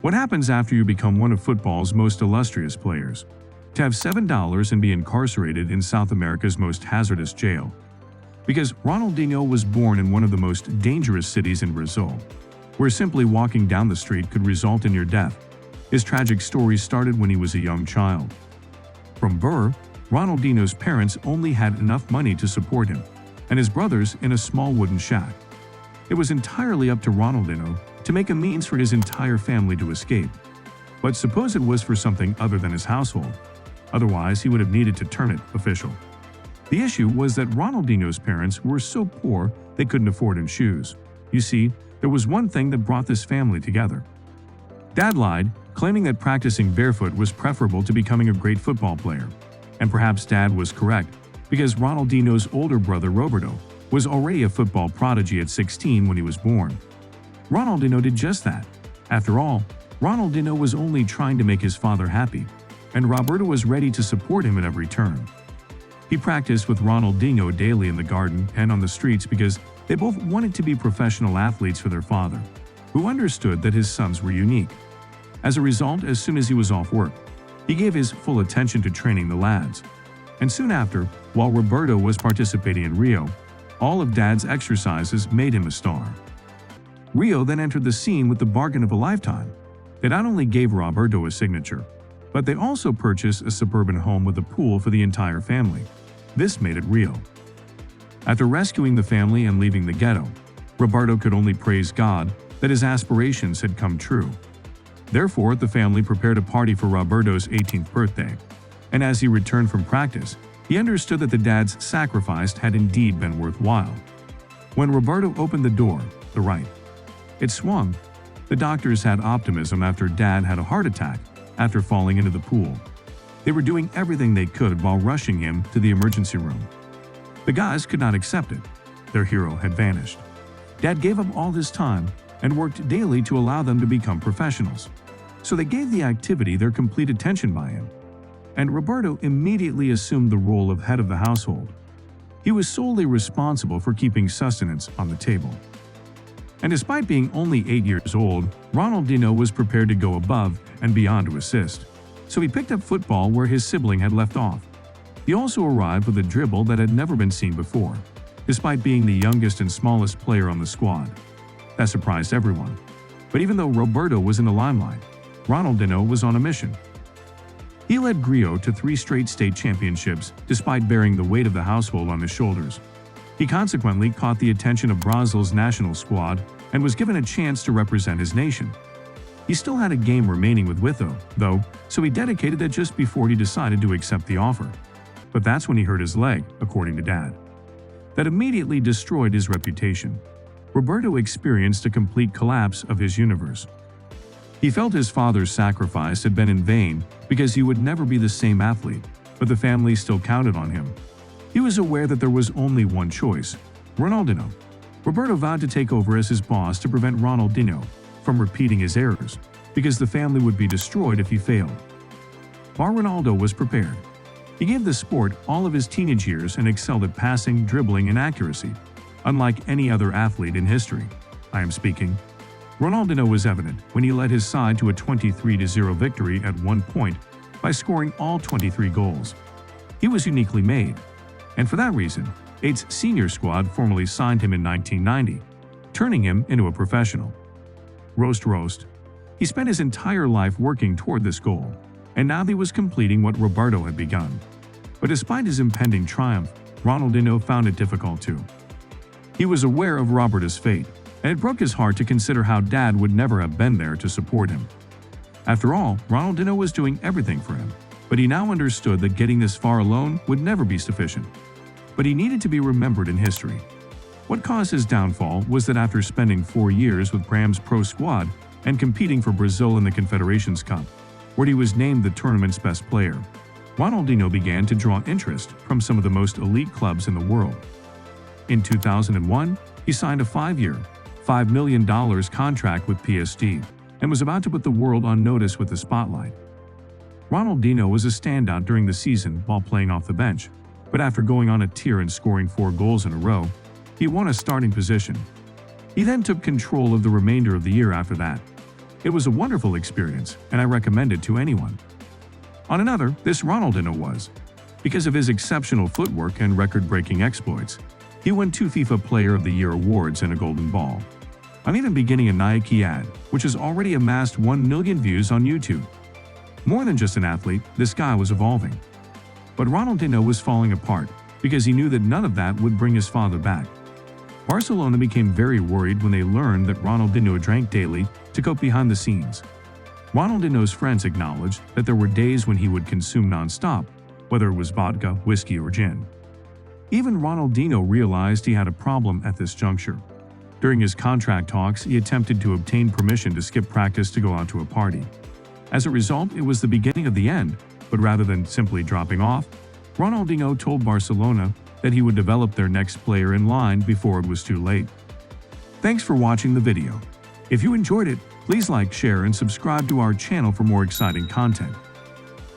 What happens after you become one of football's most illustrious players? To have $7 and be incarcerated in South America's most hazardous jail. Because Ronaldinho was born in one of the most dangerous cities in Brazil, where simply walking down the street could result in your death. His tragic story started when he was a young child. From birth, Ronaldinho's parents only had enough money to support him, and his brothers in a small wooden shack. It was entirely up to Ronaldinho to make a means for his entire family to escape. But suppose it was for something other than his household. Otherwise, he would have needed to turn it official. The issue was that Ronaldinho's parents were so poor they couldn't afford him shoes. You see, there was one thing that brought this family together. Dad lied, claiming that practicing barefoot was preferable to becoming a great football player. And perhaps Dad was correct, because Ronaldinho's older brother Roberto was already a football prodigy at 16 when he was born. Ronaldinho did just that. After all, Ronaldinho was only trying to make his father happy, and Roberto was ready to support him at every turn. He practiced with Ronaldinho daily in the garden and on the streets because they both wanted to be professional athletes for their father, who understood that his sons were unique. As a result, as soon as he was off work, he gave his full attention to training the lads. And soon after, while Roberto was participating in Rio, all of Dad's exercises made him a star. Rio then entered the scene with the bargain of a lifetime. They not only gave Roberto a signature, but they also purchased a suburban home with a pool for the entire family. This made it real. After rescuing the family and leaving the ghetto, Roberto could only praise God that his aspirations had come true. Therefore, the family prepared a party for Roberto's 18th birthday, and as he returned from practice, he understood that the dad's sacrifice had indeed been worthwhile. When Roberto opened the door, the right, it swung. The doctors had optimism after Dad had a heart attack after falling into the pool. They were doing everything they could while rushing him to the emergency room. The guys could not accept it. Their hero had vanished. Dad gave up all his time and worked daily to allow them to become professionals. So they gave the activity their complete attention by him. And Roberto immediately assumed the role of head of the household. He was solely responsible for keeping sustenance on the table. And despite being only 8 years old, Ronaldinho was prepared to go above and beyond to assist. So he picked up football where his sibling had left off. He also arrived with a dribble that had never been seen before, despite being the youngest and smallest player on the squad. That surprised everyone. But even though Roberto was in the limelight, Ronaldinho was on a mission. He led Rio to 3 straight state championships despite bearing the weight of the household on his shoulders. He consequently caught the attention of Brazil's national squad and was given a chance to represent his nation. He still had a game remaining with Witho, though, so he dedicated that just before he decided to accept the offer. But that's when he hurt his leg, according to Dad. That immediately destroyed his reputation. Roberto experienced a complete collapse of his universe. He felt his father's sacrifice had been in vain because he would never be the same athlete, but the family still counted on him. He was aware that there was only one choice, Ronaldinho. Roberto vowed to take over as his boss to prevent Ronaldinho from repeating his errors, because the family would be destroyed if he failed. But Ronaldo was prepared. He gave the sport all of his teenage years and excelled at passing, dribbling, and accuracy, unlike any other athlete in history. I am speaking. Ronaldinho was evident when he led his side to a 23-0 victory at one point by scoring all 23 goals. He was uniquely made. And for that reason, Eight's senior squad formally signed him in 1990, turning him into a professional. Roast. He spent his entire life working toward this goal, and now he was completing what Roberto had begun. But despite his impending triumph, Ronaldinho found it difficult too. He was aware of Roberto's fate, and it broke his heart to consider how Dad would never have been there to support him. After all, Ronaldinho was doing everything for him, but he now understood that getting this far alone would never be sufficient. But he needed to be remembered in history. What caused his downfall was that after spending 4 years with Bram's pro squad and competing for Brazil in the Confederations Cup, where he was named the tournament's best player, Ronaldinho began to draw interest from some of the most elite clubs in the world. In 2001, he signed a 5-year, $5 million contract with PSG and was about to put the world on notice with the spotlight. Ronaldinho was a standout during the season while playing off the bench, but after going on a tear and scoring 4 goals in a row, he won a starting position. He then took control of the remainder of the year after that. It was a wonderful experience, and I recommend it to anyone. On another, this Ronaldinho was. Because of his exceptional footwork and record-breaking exploits, he won 2 FIFA Player of the Year awards and a Golden Ball. I'm even beginning a Nike ad, which has already amassed 1 million views on YouTube. More than just an athlete, this guy was evolving. But Ronaldinho was falling apart because he knew that none of that would bring his father back. Barcelona became very worried when they learned that Ronaldinho drank daily to cope behind the scenes. Ronaldinho's friends acknowledged that there were days when he would consume non-stop, whether it was vodka, whiskey, or gin. Even Ronaldinho realized he had a problem at this juncture. During his contract talks, he attempted to obtain permission to skip practice to go out to a party. As a result, it was the beginning of the end, but rather than simply dropping off, Ronaldinho told Barcelona that he would develop their next player in line before it was too late. Thanks for watching the video. If you enjoyed it, please like, share, and subscribe to our channel for more exciting content.